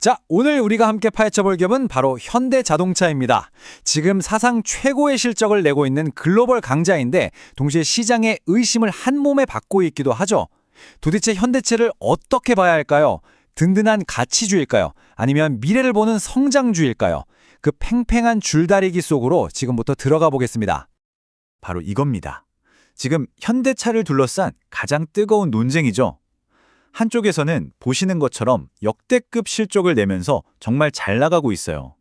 자, 오늘 우리가 함께 파헤쳐볼 기업은 바로 현대자동차입니다. 지금 사상 최고의 실적을 내고 있는 글로벌 강자인데 동시에 시장의 의심을 한 몸에 받고 있기도 하죠. 도대체 현대차를 어떻게 봐야 할까요? 든든한 가치주일까요? 아니면 미래를 보는 성장주일까요? 그 팽팽한 줄다리기 속으로 지금부터 들어가 보겠습니다. 바로 이겁니다. 지금 현대차를 둘러싼 가장 뜨거운 논쟁이죠. 한쪽에서는 보시는 것처럼 역대급 실적을 내면서 정말 잘 나가고 있어요.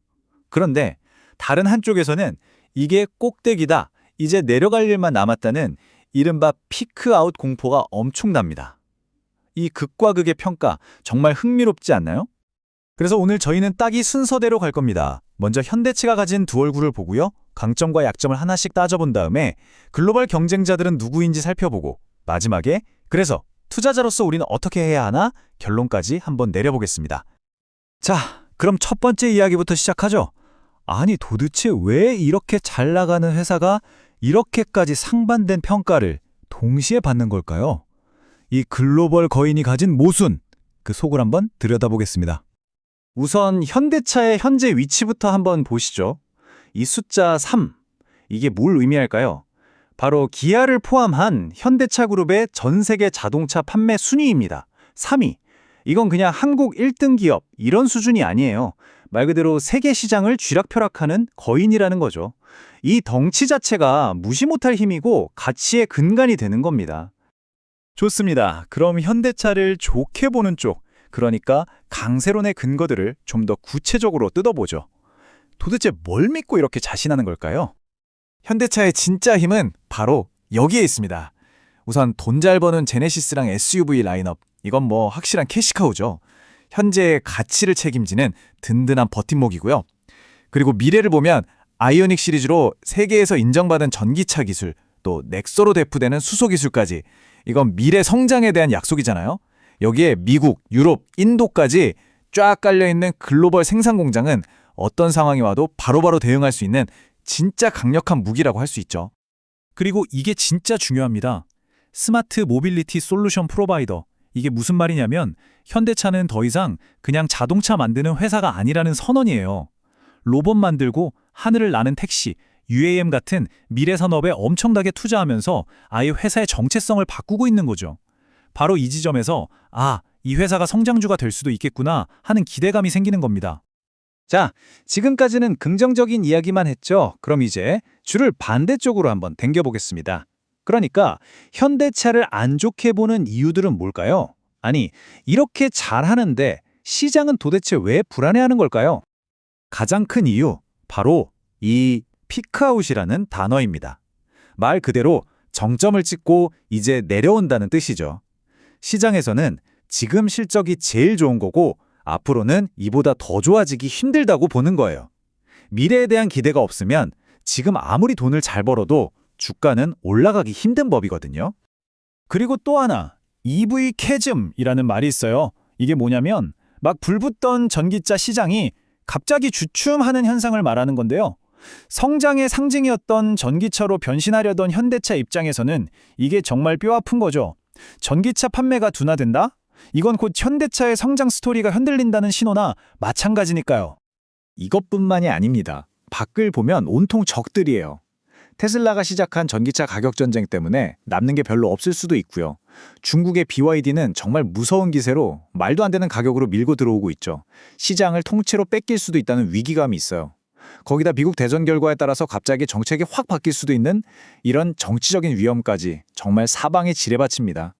그런데 다른 한쪽에서는 이게 꼭대기다, 이제 내려갈 일만 남았다는 이른바 피크아웃 공포가 엄청납니다. 이 극과 극의 평가 정말 흥미롭지 않나요? 그래서 오늘 저희는 딱 이 순서대로 갈 겁니다. 먼저 현대차가 가진 두 얼굴을 보고요. 강점과 약점을 하나씩 따져본 다음에 글로벌 경쟁자들은 누구인지 살펴보고 마지막에 그래서 투자자로서 우리는 어떻게 해야 하나 결론까지 한번 내려보겠습니다. 자, 그럼 첫 번째 이야기부터 시작하죠. 아니 도대체 왜 이렇게 잘 나가는 회사가 이렇게까지 상반된 평가를 동시에 받는 걸까요? 이 글로벌 거인이 가진 모순, 그 속을 한번 들여다보겠습니다. 우선 현대차의 현재 위치부터 한번 보시죠. 이 숫자 3, 이게 뭘 의미할까요? 바로 기아를 포함한 현대차 그룹의 전 세계 자동차 판매 순위입니다. 3위. 이건 그냥 한국 1등 기업 이런 수준이 아니에요. 말 그대로 세계 시장을 쥐락펴락하는 거인이라는 거죠. 이 덩치 자체가 무시 못할 힘이고 가치의 근간이 되는 겁니다. 좋습니다. 그럼 현대차를 좋게 보는 쪽, 그러니까 강세론의 근거들을 좀 더 구체적으로 뜯어보죠. 도대체 뭘 믿고 이렇게 자신하는 걸까요? 현대차의 진짜 힘은 바로 여기에 있습니다. 우선 돈 잘 버는 제네시스랑 SUV 라인업, 이건 뭐 확실한 캐시카우죠. 현재의 가치를 책임지는 든든한 버팀목이고요. 그리고 미래를 보면 아이오닉 시리즈로 세계에서 인정받은 전기차 기술, 또 넥소로 대표되는 수소 기술까지, 이건 미래 성장에 대한 약속이잖아요. 여기에 미국, 유럽, 인도까지 쫙 깔려있는 글로벌 생산 공장은 어떤 상황이 와도 바로바로 대응할 수 있는 진짜 강력한 무기라고 할 수 있죠. 그리고 이게 진짜 중요합니다. 스마트 모빌리티 솔루션 프로바이더. 이게 무슨 말이냐면 현대차는 더 이상 그냥 자동차 만드는 회사가 아니라는 선언이에요. 로봇 만들고 하늘을 나는 택시, UAM 같은 미래 산업에 엄청나게 투자하면서 아예 회사의 정체성을 바꾸고 있는 거죠. 바로 이 지점에서 이 회사가 성장주가 될 수도 있겠구나 하는 기대감이 생기는 겁니다. 자, 지금까지는 긍정적인 이야기만 했죠. 그럼 이제 줄을 반대쪽으로 한번 당겨보겠습니다. 그러니까 현대차를 안 좋게 보는 이유들은 뭘까요? 아니, 이렇게 잘하는데 시장은 도대체 왜 불안해하는 걸까요? 가장 큰 이유, 바로 이 피크아웃이라는 단어입니다. 말 그대로 정점을 찍고 이제 내려온다는 뜻이죠. 시장에서는 지금 실적이 제일 좋은 거고 앞으로는 이보다 더 좋아지기 힘들다고 보는 거예요. 미래에 대한 기대가 없으면 지금 아무리 돈을 잘 벌어도 주가는 올라가기 힘든 법이거든요. 그리고 또 하나, EV 캐즘이라는 말이 있어요. 이게 뭐냐면 막 불붙던 전기차 시장이 갑자기 주춤하는 현상을 말하는 건데요. 성장의 상징이었던 전기차로 변신하려던 현대차 입장에서는 이게 정말 뼈아픈 거죠. 전기차 판매가 둔화된다? 이건 곧 현대차의 성장 스토리가 흔들린다는 신호나 마찬가지니까요. 이것뿐만이 아닙니다. 밖을 보면 온통 적들이에요. 테슬라가 시작한 전기차 가격 전쟁 때문에 남는 게 별로 없을 수도 있고요. 중국의 BYD는 정말 무서운 기세로 말도 안 되는 가격으로 밀고 들어오고 있죠. 시장을 통째로 뺏길 수도 있다는 위기감이 있어요. 거기다 미국 대선 결과에 따라서 갑자기 정책이 확 바뀔 수도 있는 이런 정치적인 위험까지 정말 사방에 지뢰밭입니다.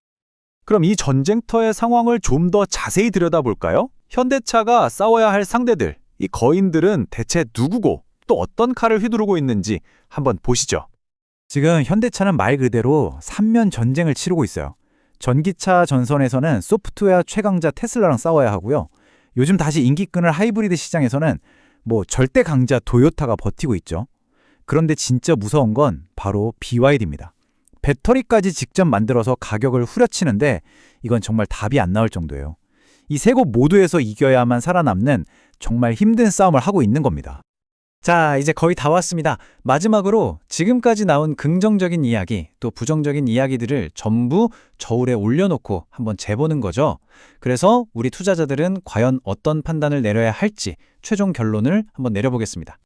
그럼 이 전쟁터의 상황을 좀 더 자세히 들여다볼까요? 현대차가 싸워야 할 상대들, 이 거인들은 대체 누구고 또 어떤 칼을 휘두르고 있는지 한번 보시죠. 지금 현대차는 말 그대로 3면 전쟁을 치르고 있어요. 전기차 전선에서는 소프트웨어 최강자 테슬라랑 싸워야 하고요. 요즘 다시 인기 끄는 하이브리드 시장에서는 절대 강자 도요타가 버티고 있죠. 그런데 진짜 무서운 건 바로 BYD입니다. 배터리까지 직접 만들어서 가격을 후려치는데 이건 정말 답이 안 나올 정도예요. 이 세 곳 모두에서 이겨야만 살아남는 정말 힘든 싸움을 하고 있는 겁니다. 자, 이제 거의 다 왔습니다. 마지막으로 지금까지 나온 긍정적인 이야기, 또 부정적인 이야기들을 전부 저울에 올려놓고 한번 재보는 거죠. 그래서 우리 투자자들은 과연 어떤 판단을 내려야 할지 최종 결론을 한번 내려보겠습니다.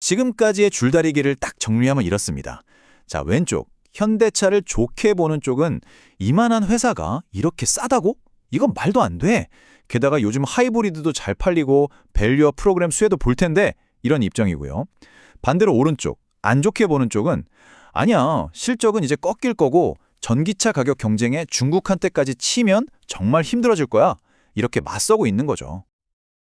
지금까지의 줄다리기를 딱 정리하면 이렇습니다. 자, 왼쪽. 현대차를 좋게 보는 쪽은 이만한 회사가 이렇게 싸다고? 이건 말도 안 돼. 게다가 요즘 하이브리드도 잘 팔리고 밸류어 프로그램 수혜도 볼 텐데 이런 입장이고요. 반대로 오른쪽, 안 좋게 보는 쪽은 아니야, 실적은 이제 꺾일 거고 전기차 가격 경쟁에 중국한테까지 치면 정말 힘들어질 거야. 이렇게 맞서고 있는 거죠.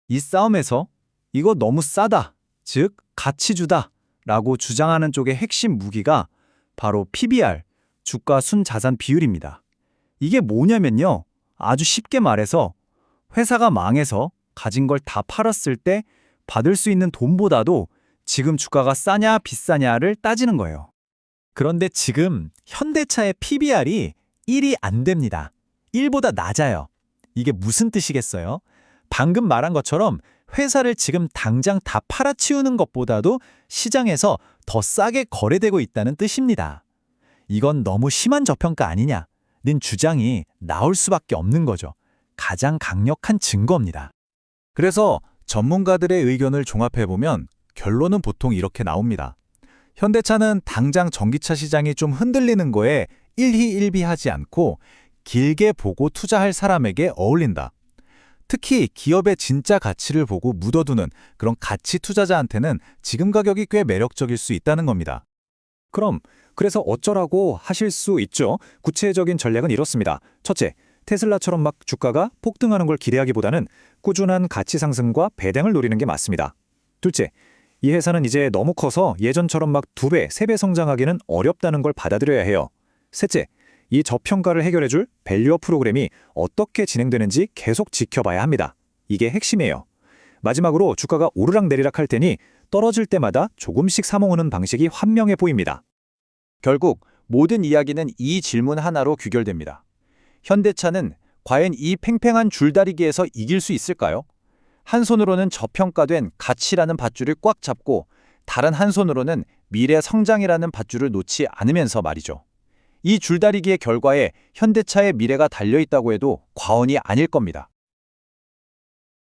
이 싸움에서 이거 너무 싸다, 즉 가치주다 라고 주장하는 쪽의 핵심 무기가 바로 PBR, 주가 순자산 비율입니다. 이게 뭐냐면요. 아주 쉽게 말해서 회사가 망해서 가진 걸 다 팔았을 때 받을 수 있는 돈보다도 지금 주가가 싸냐 비싸냐를 따지는 거예요. 그런데 지금 현대차의 PBR이 1이 안 됩니다. 1보다 낮아요. 이게 무슨 뜻이겠어요? 방금 말한 것처럼 회사를 지금 당장 다 팔아치우는 것보다도 시장에서 더 싸게 거래되고 있다는 뜻입니다. 이건 너무 심한 저평가 아니냐는 주장이 나올 수밖에 없는 거죠. 가장 강력한 증거입니다. 그래서 전문가들의 의견을 종합해보면 결론은 보통 이렇게 나옵니다. 현대차는 당장 전기차 시장이 좀 흔들리는 거에 일희일비하지 않고 길게 보고 투자할 사람에게 어울린다. 특히 기업의 진짜 가치를 보고 묻어두는 그런 가치 투자자한테는 지금 가격이 꽤 매력적일 수 있다는 겁니다. 그래서 어쩌라고 하실 수 있죠. 구체적인 전략은 이렇습니다. 첫째, 테슬라처럼 막 주가가 폭등하는 걸 기대하기보다는 꾸준한 가치 상승과 배당을 노리는 게 맞습니다. 둘째, 이 회사는 이제 너무 커서 예전처럼 막 2배, 3배 성장하기는 어렵다는 걸 받아들여야 해요. 셋째, 이 저평가를 해결해줄 밸류어 프로그램이 어떻게 진행되는지 계속 지켜봐야 합니다. 이게 핵심이에요. 마지막으로 주가가 오르락내리락 할 테니 떨어질 때마다 조금씩 사모으는 방식이 환명해 보입니다. 결국 모든 이야기는 이 질문 하나로 귀결됩니다. 현대차는 과연 이 팽팽한 줄다리기에서 이길 수 있을까요? 한 손으로는 저평가된 가치라는 밧줄을 꽉 잡고 다른 한 손으로는 미래 성장이라는 밧줄을 놓지 않으면서 말이죠. 이 줄다리기의 결과에 현대차의 미래가 달려있다고 해도 과언이 아닐 겁니다.